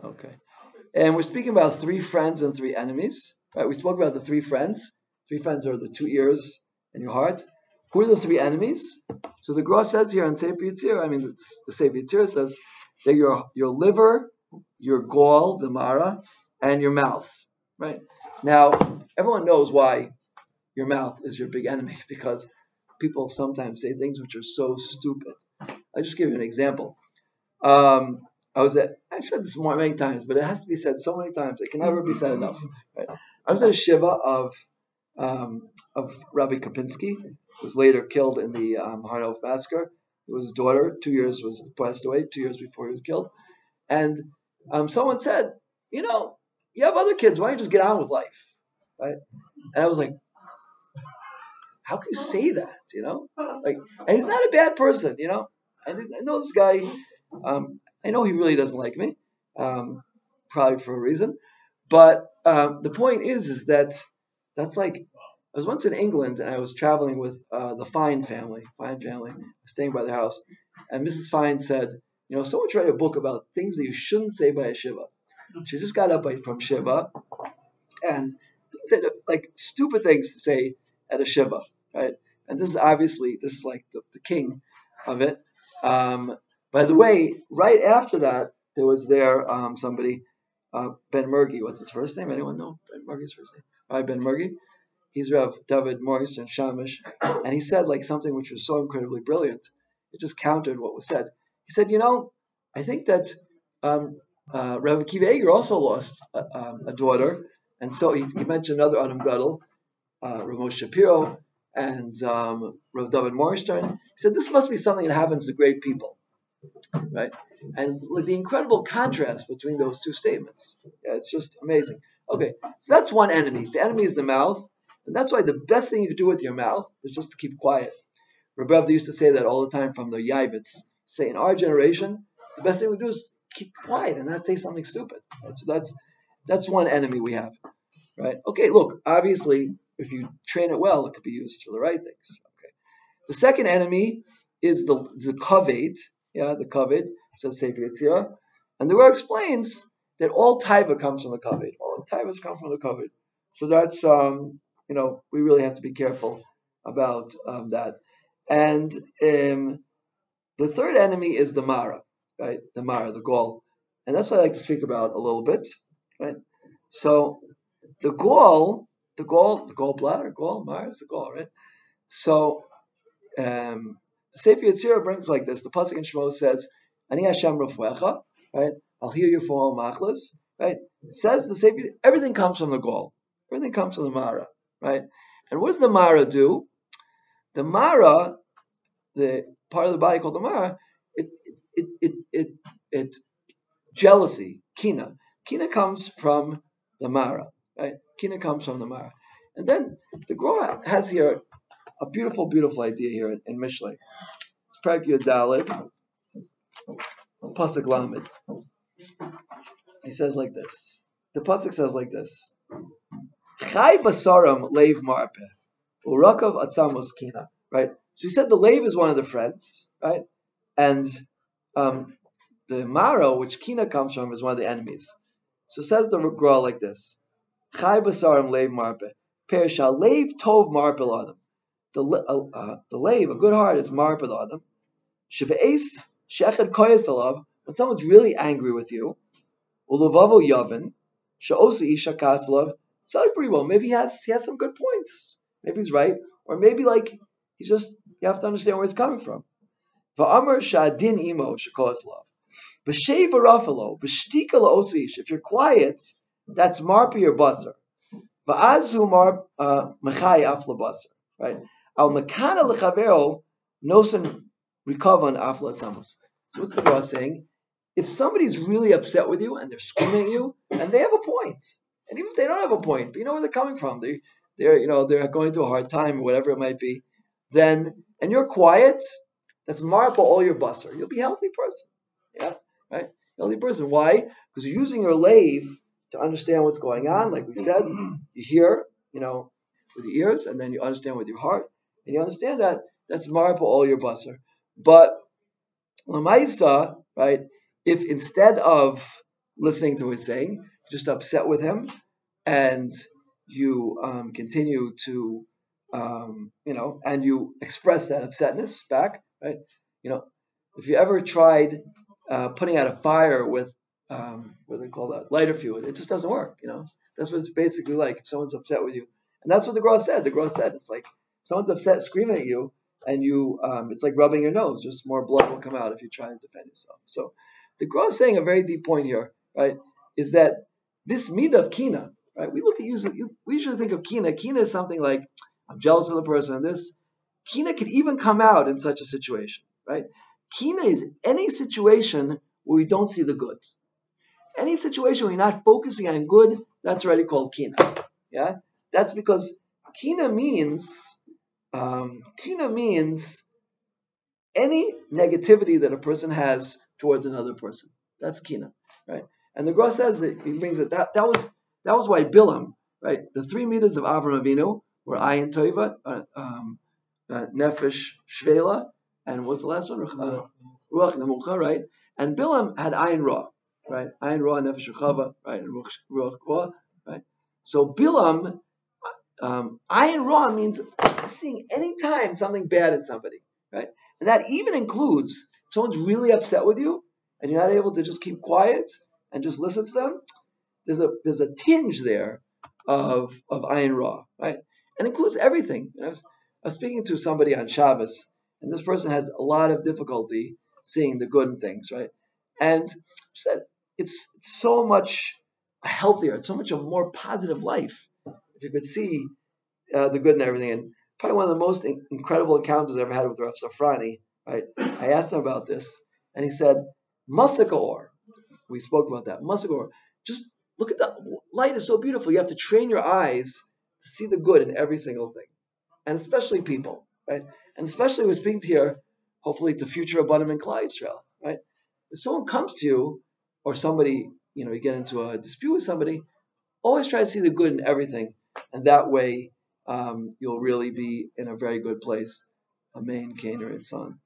Okay. And we're speaking about three friends and three enemies. Right? We spoke about the three friends. Three friends are the two ears and your heart. Who are the three enemies? So the Gra says here on Pt2, the Pt2 says that your liver, your gall, the mara, and your mouth. Right? Now, everyone knows why your mouth is your big enemy, because people sometimes say things which are so stupid. I'll just give you an example. I've said this many times, but it has to be said so many times. It can never be said enough. Right? I was at a shiva of Rabbi Kapinski, who was later killed in the Harnov massacre. It was his daughter, 2 years was passed away, 2 years before he was killed. And someone said, you have other kids, why don't you just get on with life? Right? And I was like, how can you say that? And he's not a bad person, I know this guy. I know he really doesn't like me, probably for a reason. But the point is that that's like, I was once in England and I was traveling with the Fine family, staying by their house. And Mrs. Fine said, someone should write a book about things that you shouldn't say by a shiva. She just got up from shiva, and like stupid things to say at a shiva, right? And this is like the king of it. By the way, right after that, there was somebody, Ben Murgy. What's his first name? Anyone know Ben Murgy's first name? Right, Ben Murgy. He's Rav David Morris and Shamish, and he said like something which was so incredibly brilliant. It just countered what was said. He said, I think that Rav Akiva Eger also lost a daughter, and so he mentioned another Adam Gadol, Rav Shapiro, and Rav David Morgenstern. He said this must be something that happens to great people, right? And with the incredible contrast between those two statements, it's just amazing. Okay, so that's one enemy. The enemy is the mouth, and that's why the best thing you can do with your mouth is just to keep quiet. Rabbi Avdi used to say that all the time from the Yaibitz. Say in our generation, the best thing we do is keep quiet and not say something stupid. Right? So that's one enemy we have, right? Okay, look, obviously, if you train it well, it could be used for the right things. Okay, the second enemy is the kaved. The kaved, says Sefer Yetzirah, and the Gra explains that all taiva comes from the kaved. All taivas come from the kaved. So that's we really have to be careful about that. And the third enemy is the mara, right? The mara, the gall, and that's what I like to speak about a little bit, right? So the gallbladder, mara is the gall, right? So the Sefer Yetzirah brings like this. The pasuk in Shemot says, "Ani Hashem Rafuecha," right? I'll heal you for all machlas, right? It says the Sefer, everything comes from the gall, everything comes from the mara, right? And what does the mara do? The mara, the part of the body called the mara, it jealousy, kina. Kina comes from the mara, right? Kina comes from the mara, and then the Gra has here a beautiful, beautiful idea here in Mishlei. It's Perek Yud Daled, pasuk Lamed. He says like this. The pasuk says like this: Chai basaram leiv marpe, urakav atzamos kina. Right. So he said the leiv is one of the friends, right, and the mara, which kina comes from, is one of the enemies. So says the Gra like this: Chai basaram leiv marpe, perishal leiv tov marpe adam. The leiv, a good heart, is marped on them. Shebeis shechad koyes alav, when someone's really angry with you, uluvavo yavin, she'osu isha kasalav, well, maybe he has some good points. Maybe he's right, or maybe like you have to understand where he's coming from. Va'amar sha'adin imo she'koyes alav, b'shei v'rafalo, b'shtika la'osu isha. If you're quiet, that's marpe your basar. Va'azu mar mechai af labasar, right? Al makana lechavero nosen rikavan afla tzamos. So what's the Gra saying? If somebody's really upset with you and they're screaming at you, and they have a point, and even if they don't have a point, but you know where they're coming from, they're going through a hard time or whatever it might be, and you're quiet, that's marpa all your basar. You'll be a healthy person, yeah, right? Healthy person. Why? Because you're using your lave to understand what's going on. Like we said, you hear, with your ears, and then you understand with your heart. And you understand that that's marpa all your basar. But lamaisa, right? If instead of listening to what he's saying, just upset with him, and you continue to, and you express that upsetness back, right? If you ever tried putting out a fire with what do they call that, lighter fluid, it just doesn't work. That's what it's basically like if someone's upset with you, and that's what the Gra said. The Gra said it's like someone's upset, screaming at you, and you, it's like rubbing your nose. Just more blood will come out if you try to defend yourself. So the Gra is saying a very deep point here, right? Is that this midah of kina, right? We usually think of kina. Kina is something like I'm jealous of the person, and this kina could even come out in such a situation, right? Kina is any situation where we don't see the good. Any situation where you're not focusing on good, that's already called kina. Yeah, that's because kina means any negativity that a person has towards another person. That's kina, right? And the Gra says that he brings it. That was why Bilam, right? The 3 meters of Avram Avinu were ayin toiva, nefesh shvela, and what's the last one? Ruach nemucha, right? And Bilam had ayin ra, right? Ayin ra, nefesh rechava, right? And ruach ra, right? So Bilam, ayin ra means seeing any time something bad in somebody, right? And that even includes if someone's really upset with you and you're not able to just keep quiet and just listen to them. There's a tinge there of ayin ra, right? And includes everything. I was speaking to somebody on Shabbos, and this person has a lot of difficulty seeing the good in things, right? And said it's so much healthier, it's so much a more positive life if you could see the good in everything. And probably one of the most incredible encounters I ever had with Rav Safrani, right? I asked him about this, and he said, Masaka or. We spoke about that. Masaka or. Just look at the light is so beautiful. You have to train your eyes to see the good in every single thing. And especially people, right? And especially we're speaking here, hopefully to future Abanim and Klal Yisrael, right? If someone comes to you, or somebody, you get into a dispute with somebody, always try to see the good in everything. And that way, you'll really be in a very good place. Amen, Kaner, its son.